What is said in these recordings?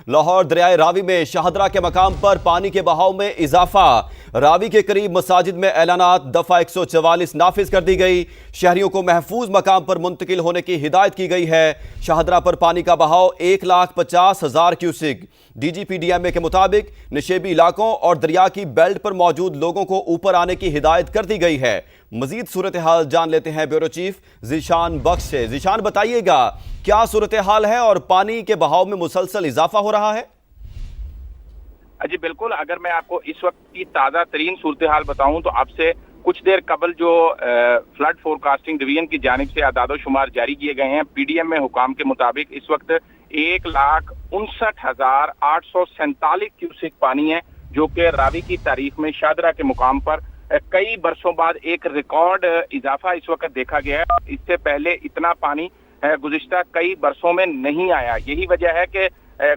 लाहौर दरियाए रावी में शाहदरा के मकाम पर पानी के बहाव में इजाफा। रावी के करीब मसाजिद में ऐलानात दफा 144 नाफिज कर दी गई। शहरियों को महफूज मकाम पर मुंतकिल होने की हिदायत की गई है। शाहदरा पर पानी का बहाव 1,50,000 क्यूसिक। DGPDMA के मुताबिक निशेबी इलाकों और दरिया की बेल्ट पर मौजूद लोगों को ऊपर आने की हिदायत कर दी गई है। मजीद सूरत हाल जान लेते हैं ब्यूरो चीफ ज़ीशान बख्श से। ज़ीशान, बताइएगा क्या सूरत हाल है और पानी के बहाव में मुसलसल इजाफा हो रहा है? जी बिल्कुल, अगर मैं आपको इस वक्त की ताज़ा तरीन सूरत हाल बताऊं तो आपसे कुछ देर कबल जो फ्लड फोरकास्टिंग डिवीजन की जानिब से आदादो शुमार जारी किए गए हैं, PDM में हुकाम के मुताबिक इस वक्त 1,59,847 क्यूसिक पानी है, जो कि रावी की तारीख में शाहदरा के मुकाम पर कई बरसों बाद एक रिकॉर्ड इजाफा इस वक्त देखा गया है। इससे पहले इतना पानी गुज़िश्ता कई बरसों में नहीं आया। यही वजह है कि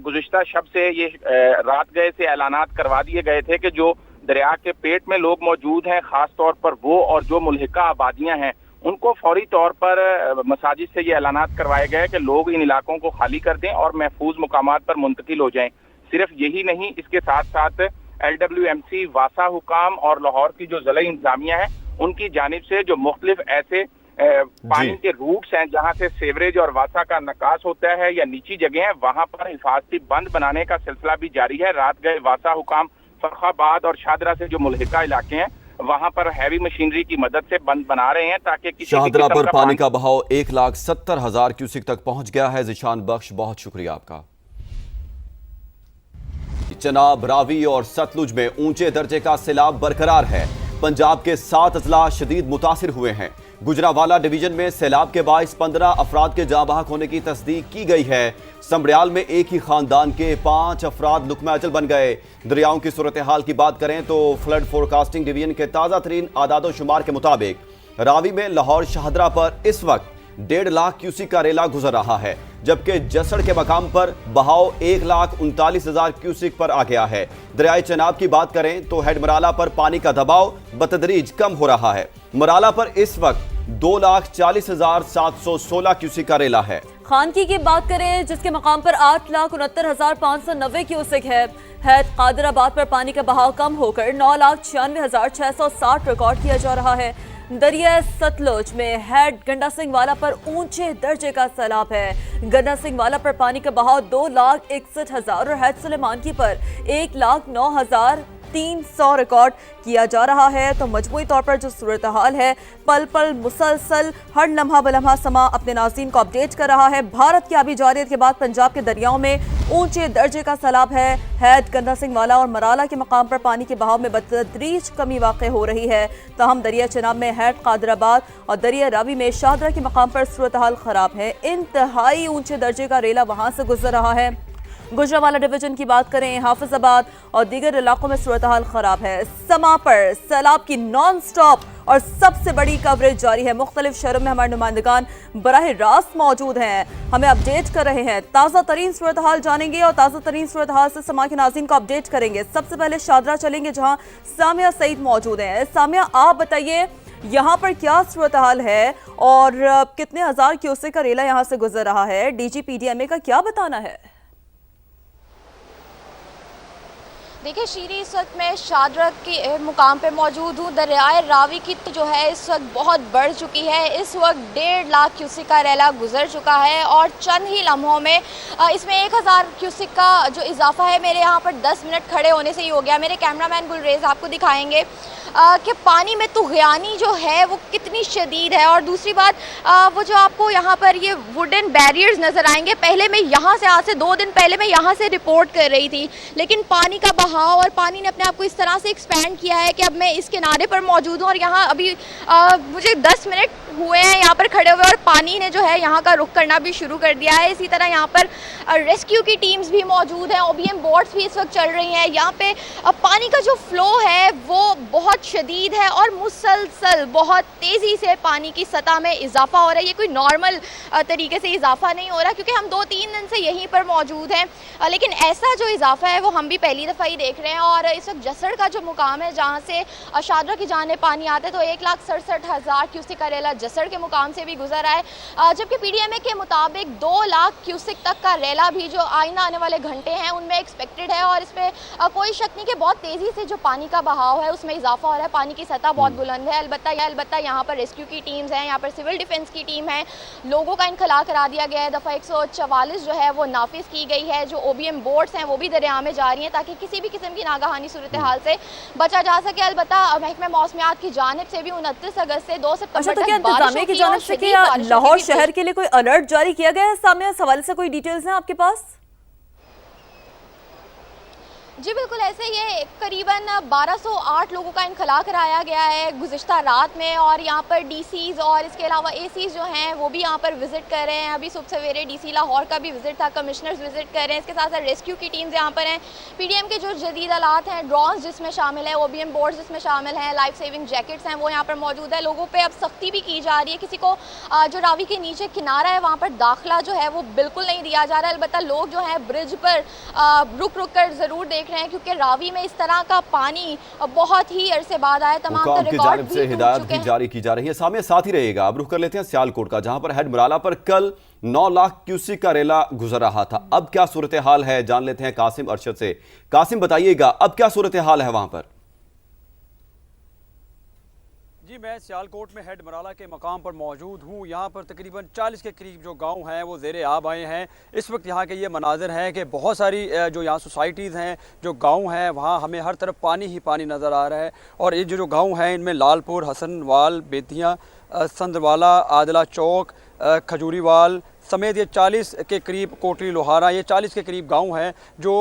गुज़िश्ता शब से ये रात गए से ऐलानात करवा दिए गए थे कि जो दरिया के पेट में लोग मौजूद हैं, खास तौर पर वो और जो मुल्हिका आबादियां हैं, उनको फौरी तौर पर मसाजिद से ये ऐलानात करवाए गए कि लोग इन इलाकों को खाली कर दें और महफूज मुकामात पर मुंतकिल हो जाएं। सिर्फ यही नहीं, इसके साथ साथ LWMC, वासा हुकाम और लाहौर की जो ज़िला इंतजामिया है, उनकी जानिब से जो मुख्तलिफ ऐसे पानी के रूट्स हैं जहां से सेवरेज और वासा का निकास होता है या नीची जगह है, वहां पर हिफाजती बंद बनाने का सिलसिला भी जारी है। रात गए वासा हुकाम फर्रुखाबाद और शाहदरा से जो मुल्हिका इलाके हैं वहां पर हैवी मशीनरी की मदद से बंद बना रहे हैं ताकि किसी शाहदरा पर पानी का बहाव 1,70,000 क्यूसिक तक पहुंच गया है। ज़ीशान बख्श, बहुत शुक्रिया आपका। चनाब, रावी और सतलुज में ऊंचे दर्जे का सैलाब बरकरार है। पंजाब के 7 अजला शदीद मुतासिर हुए हैं। गुजरावाला डिवीजन में सैलाब के बाइस 15 अफराद के जाँ बहक होने की तस्दीक की गई है। समड़ियाल में एक ही खानदान के 5 अफराद लुकमा अजल बन गए। दरियाओं की सूरत हाल की बात करें तो फ्लड फोरकास्टिंग डिवीजन के ताज़ा तरीन आदादो शुमार के मुताबिक रावी में लाहौर शाहदरा पर इस वक्त 1.5 लाख क्यूसिक का रेला गुजर रहा है, जबकि जसड़ के मकाम पर बहाव 1,39,000 क्यूसिक पर आ गया है। दरियाए चनाब की बात करें तो हेड मराला पर पानी का दबाव बतदरीज कम हो रहा है। मराला पर इस वक्त 2,40,716 क्यूसिक का रेला है। खानकी की बात करें जिसके मकाम पर 8,69,590 क्यूसिक है। हैद कादराबाद पर पानी का बहाव कम होकर 9,96,660 रिकॉर्ड किया जा रहा है। दरिया सतलुज में हैड गंडा सिंह वाला पर ऊंचे दर्जे का सैलाब है। गंडा सिंह वाला पर पानी का बहाव 2,61,000 और हैद सुलेमानकी पर 1,09,300 रिकॉर्ड किया जा रहा है। तो मजमूई तौर पर जो सूरत हाल है, पल पल मुसलसल हर लम्हा बलम्हा समा अपने नाज़रीन को अपडेट कर रहा है। भारत की आबी जारियत के बाद पंजाब के दरियाओं में ऊंचे दर्जे का सैलाब है। हैद, गंदा सिंह वाला और मराला के मकाम पर पानी के बहाव में बतदरीज कमी वाक़ हो रही है। तहम दरिया चनाब में हैद, कादराबाद और दरिया रावी में शाहदरा के मकाम पर सूरत हाल ख़राब है। इंतहाई ऊंचे दर्जे का रेला वहाँ से गुजर रहा है। गुजरावाला डिवीजन की बात करें, हाफिजाबाद और दीगर इलाकों में सूरत हाल खराब है। समा पर सैलाब की नॉन स्टॉप और सबसे बड़ी कवरेज जारी है। मुख्तलिफ शहरों में हमारे नुमाइंदगान बराह रास्त मौजूद हैं, हमें अपडेट कर रहे हैं। ताज़ा तरीन सूरत हाल जानेंगे और ताज़ा तरीन सूरत हाल से समा के नाज़रीन को अपडेट करेंगे। सबसे पहले शाहदरा चलेंगे जहाँ सामिया सईद मौजूद हैं। सामिया, आप बताइए यहाँ पर क्या सूरत हाल है और कितने हज़ार क्यूसेक का रेला यहाँ से गुजर रहा है? DGPDMA का क्या बताना है? देखिए शीरी, इस वक्त मैं शाहदरा के मुकाम पे मौजूद हूँ। दरियाए रावी की जो है इस वक्त बहुत बढ़ चुकी है। इस वक्त 1.5 लाख क्यूसिक का रेला गुजर चुका है और चंद ही लम्हों में इसमें 1,000 क्यूसिक का जो इजाफा है मेरे यहाँ पर 10 मिनट खड़े होने से ही हो गया। मेरे कैमरामैन गुलरेज आपको दिखाएंगे कि पानी में तुग़यानी जो है वो कितनी शदीद है। और दूसरी बात, वो जो आपको यहाँ पर ये वुडन बैरियर्स नज़र आएंगे, पहले मैं यहाँ से आज से 2 दिन पहले मैं यहाँ से रिपोर्ट कर रही थी, लेकिन पानी का बहाव और पानी ने अपने आप को इस तरह से एक्सपैंड किया है कि अब मैं इस किनारे पर मौजूद हूँ और यहाँ अभी मुझे 10 मिनट हुए हैं यहाँ पर खड़े हुए और पानी ने जो है यहाँ का रुख करना भी शुरू कर दिया है। इसी तरह यहाँ पर रेस्क्यू की टीम्स भी मौजूद हैं, OBM बोट्स भी इस वक्त चल रही हैं। यहाँ पे पानी का जो फ्लो है वो बहुत शदीद है और मुसलसल बहुत तेज़ी से पानी की सतह में इजाफा हो रहा है। ये कोई नॉर्मल तरीके से इजाफा नहीं हो रहा, क्योंकि हम 2-3 दिन से यहीं पर मौजूद हैं, लेकिन ऐसा जो इजाफा है वो हम भी पहली दफ़ा ही देख रहे हैं। और इस वक्त जसड़ का जो मुकाम है जहाँ से शादरा की जाने पानी आता है, तो 1,67,000 क्यूसिक का रेला जसड़ के मुकाम से भी गुजर रहा है, जबकि पीडीएमए के मुताबिक 2 लाख क्यूसिक तक का रेला भी जो आइंदा आने वाले घंटे हैं उनमें एक्सपेक्टेड है। और इसमें कोई शक नहीं कि बहुत तेज़ी से जो पानी का बहाव है उसमें इजाफा हो रहा है, पानी की सतह बहुत बुलंद है। अलबत्ता यहाँ पर रेस्क्यू की टीम्स हैं, यहाँ पर सिविल डिफेंस की टीम है, लोगों का इनखला करा दिया गया है। दफ़ा 144 जो है वो नाफिज की गई है, जो OBM बोट्स हैं वो भी दरिया में जा रही हैं ताकि किसी भी किस्म की नागहानी सूरत हाल से बचा जा सके। अलबत्ता महकमा मौसमियात की जानिब से भी 29 अगस्त से 2 सितंबर तक इंतजामिया की जानिब से क्या लाहौर शहर के लिए कोई अलर्ट जारी किया गया है? सामने इस हवाले से कोई डिटेल्स हैं आपके पास? जी बिल्कुल, ऐसे ये करीबन 1208 लोगों का इनखला कराया गया है गुज़िश्ता रात में। और यहाँ पर DCs और इसके अलावा ACs जो हैं वो भी यहाँ पर विज़िट कर रहे हैं। अभी सुबह सवेरे DC लाहौर का भी विज़िट था, कमिश्नर्स विज़िट कर रहे हैं। इसके साथ साथ रेस्क्यू की टीम्स यहाँ पर हैं। PDM के जो जदीद आलात हैं, ड्रोन्स जिसमें शामिल है, OBM बोर्ड्स जिसमें शामिल हैं, लाइफ सेविंग जैकेट्स हैं वो यहाँ पर मौजूद है। लोगों पर अब सख्ती भी की जा रही है, किसी को जो रावी के नीचे किनारा है वहाँ पर दाखिला जो है वो बिल्कुल नहीं दिया जा रहा है। अलबत्ता लोग जो हैं ब्रिज पर रुक रुक कर ज़रूर देख रहे हैं, क्योंकि रावी में इस तरह का पानी बहुत ही अरसे बाद आया। तमाम की जानिब से हिदायत भी जारी की जा रही है। सामने साथ ही रहेगा। अब रुख कर लेते हैं सियालकोट का, जहां पर हेड मराला पर कल 9 लाख क्यूसिक का रेला गुजर रहा था। अब क्या सूरत हाल है, जान लेते हैं कासिम अरशद से। कासिम, बताइएगा अब क्या सूरत हाल है वहां पर? जी, मैं सियालकोट में हेड मराला के मकाम पर मौजूद हूँ। यहाँ पर तकरीबन 40 के करीब जो गांव हैं वो ज़ेरे आब आए हैं। इस वक्त यहाँ के ये मनाजिर हैं कि बहुत सारी जो यहाँ सोसाइटीज़ हैं, जो गांव हैं, वहाँ हमें हर तरफ पानी ही पानी नज़र आ रहा है। और ये जो गांव हैं इनमें लालपुर, हसनवाल, बेतियाँ, संदरवाला, आदला चौक, खजूरीवाल समेत ये 40 के करीब, कोटरी लोहारा, ये 40 के करीब गांव हैं जो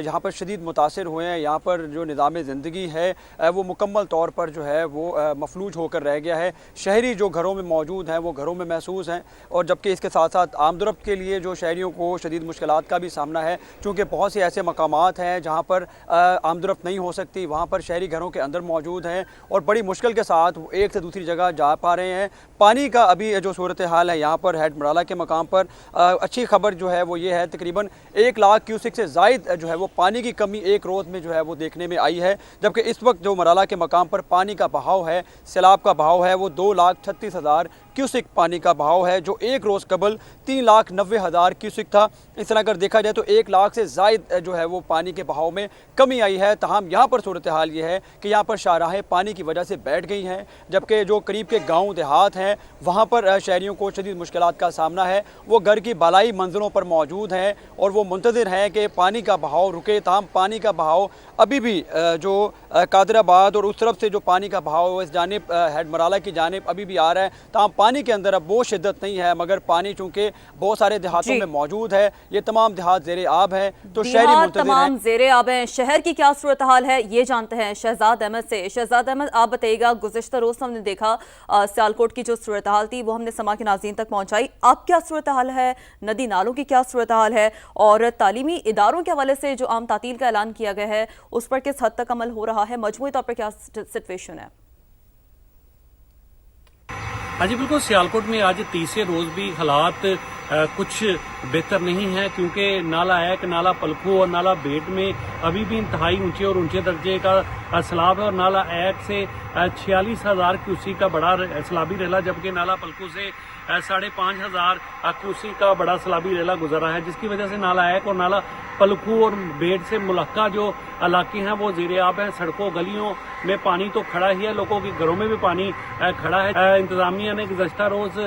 यहाँ पर शदीद मुतासिर हुए हैं। यहाँ पर जो निज़ाम ज़िंदगी है वो मुकम्मल तौर पर जो है वो मफलूज होकर रह गया है। शहरी जो घरों में मौजूद हैं वो घरों में महसूस हैं, और जबकि इसके साथ साथ आमदरफ्त के लिए जो शहरियों को शदीद मुश्किलात का भी सामना है, क्योंकि बहुत से ऐसे मकामात हैं जहाँ पर आमदरफ्त नहीं हो सकती, वहाँ पर शहरी घरों के अंदर मौजूद हैं और बड़ी मुश्किल के साथ एक से दूसरी जगह जा पा रहे हैं। पानी का अभी जो सूरत हाल है यहाँ पर हेड मराला के मकाम पर, अच्छी खबर जो है वो ये है, तकरीबन 1 लाख क्यूसिक से ज़ायद जो है वो पानी की कमी एक रोज़ में जो है वो देखने में आई है। जबकि इस वक्त जो मराला के मकाम पर पानी का बहाव है, सैलाब का बहाव है, वो 2,36,000 क्यूसिक पानी का बहाव है, जो एक रोज़ कबल 3,90,000 क्यूसिक था। इस तरह अगर देखा जाए तो 1 लाख से ज़ायद जो है वो पानी के बहाव में कमी आई है। तमाम यहाँ पर सूरत हाल ये है कि यहाँ पर शाहराहें पानी की वजह से बैठ गई हैं, जबकि जो करीब के गाँव देहात हैं वहाँ पर शहरियों को शदीद मुश्किलात का सामना है। वो घर की बालाई मंजिलों पर मौजूद हैं और वो मुंतज़िर हैं कि पानी का बहाव रुके। तमाम पानी का बहाव अभी भी जो कादराबाद और उस तरफ से जो पानी का बहाव इस जानिब हेड मराला की जानिब अभी भी आ रहा है। तमाम पानी के अंदर अब वो शिद्दत नहीं है, मगर पानी चूंकि बहुत सारे देहातों में मौजूद है, ये तमाम देहात ज़ेरे आब है, तो शहरी मुंतज़िर तमाम ज़ेरे आब हैं। शहर की क्या सूरत हाल है ये जानते हैं शहजाद अहमद से। शहजाद अहमद, आप बताइएगा, गुज़िश्ता रोज़ हमने देखा सियालकोट की जो सूरत हाल थी वो हमने समा के नाज़रीन तक पहुँचाई। अब क्या सूरत हाल है, नदी नालों की क्या सूरत हाल है, और तालीमी इदारों के हवाले से जो आम तातील का ऐलान किया गया है उस पर किस हद तक अमल हो रहा है, मजमूई तौर पर क्या सिचुएशन है? हाँ जी बिल्कुल, सियालकोट में आज तीसरे रोज भी हालात कुछ बेहतर नहीं है, क्योंकि नाला एक, नाला पलखू और नाला बेट में अभी भी इंतहाई ऊंचे और ऊंचे दर्जे का सैलाब है। और नाला एक से 46,000 क्यूसिक का बड़ा सैलाबी रेला, जबकि नाला पलखू से 5,500 क्यूसिक का बड़ा सैलाबी रेला गुजरा है, जिसकी वजह से नाला एक और नाला पलखू और बेट से मुलक्का जो इलाके हैं वो ज़ेरे आब है। सड़कों गलियों में पानी तो खड़ा ही है, लोगों के घरों में भी पानी खड़ा है। इंतजामिया ने गुज़श्ता रोज़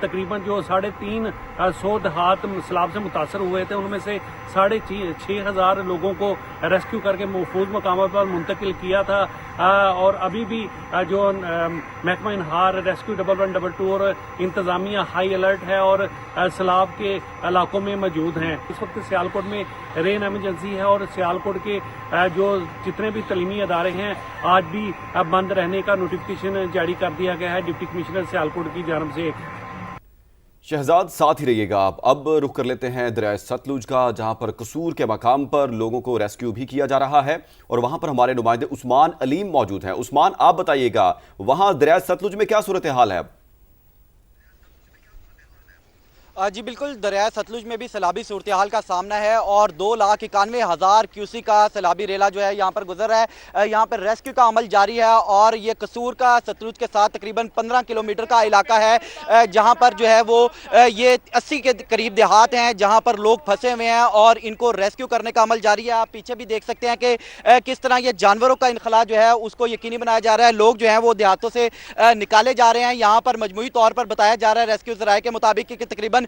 तकरीबन जो 350 देहात सैलाब से मुतासर हुए थे, उनमें से 6,500 लोगों को रेस्क्यू करके महफूज मकामों पर मुंतकिल किया था। और अभी भी जो महकमा इनहार, रेस्क्यू 1112 और इंतजामिया हाई अलर्ट है और सैलाब के इलाकों में मौजूद हैं। इस वक्त सियालकोट में रेन एमरजेंसी है और सियालकोट के जो जितने भी तलीमी अदारे हैं आज भी बंद रहने का नोटिफिकेशन जारी कर दिया गया है डिप्टी कमिश्नर सियालकोट की जानब से। शहजाद, साथ ही रहिएगा आप। अब रुख कर लेते हैं दरिया सतलुज का, जहां पर कसूर के मकाम पर लोगों को रेस्क्यू भी किया जा रहा है और वहां पर हमारे नुमाइंदे उस्मान अलीम मौजूद हैं। उस्मान, आप बताइएगा वहां दरिया सतलुज में क्या सूरत हाल है? जी बिल्कुल, दरिया सतलुज में भी सैलाबी सूरत हाल का सामना है और 2,91,000 क्यूसी का सैलाबी रेला जो है यहाँ पर गुजर रहा है। यहाँ पर रेस्क्यू का अमल जारी है और ये कसूर का सतलुज के साथ तकरीबन 15 किलोमीटर का इलाका है, जहाँ पर जो है वो ये 80 के करीब देहात हैं जहाँ पर लोग फंसे हुए हैं और इनको रेस्क्यू करने का अमल जारी है। आप पीछे भी देख सकते हैं कि किस तरह ये जानवरों का इनखला जो है उसको यकीनी बनाया जा रहा है। लोग जो है वो देहातों से निकाले जा रहे हैं। यहाँ पर मजमूई तौर पर बताया जा रहा है रेस्क्यू ज़राए के मुताबिक कि तकरीबन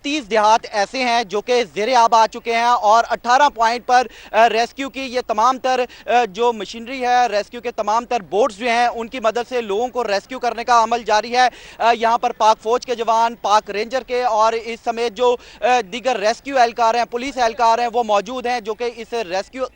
30 देहात ऐसे हैं जो कि ज़ेरे आब आ चुके हैं और 18 पॉइंट पर रेस्क्यू की ये तमाम तर जो मशीनरी है, रेस्क्यू के तमाम तर बोट्स जो हैं उनकी मदद से लोगों को रेस्क्यू करने का अमल जारी है। यहाँ पर पाक फौज के जवान, पाक रेंजर के और इस समेत जो दीगर रेस्क्यू एहलकार हैं, पुलिस एहलकार हैं, वो मौजूद हैं जो कि इस रेस्क्यू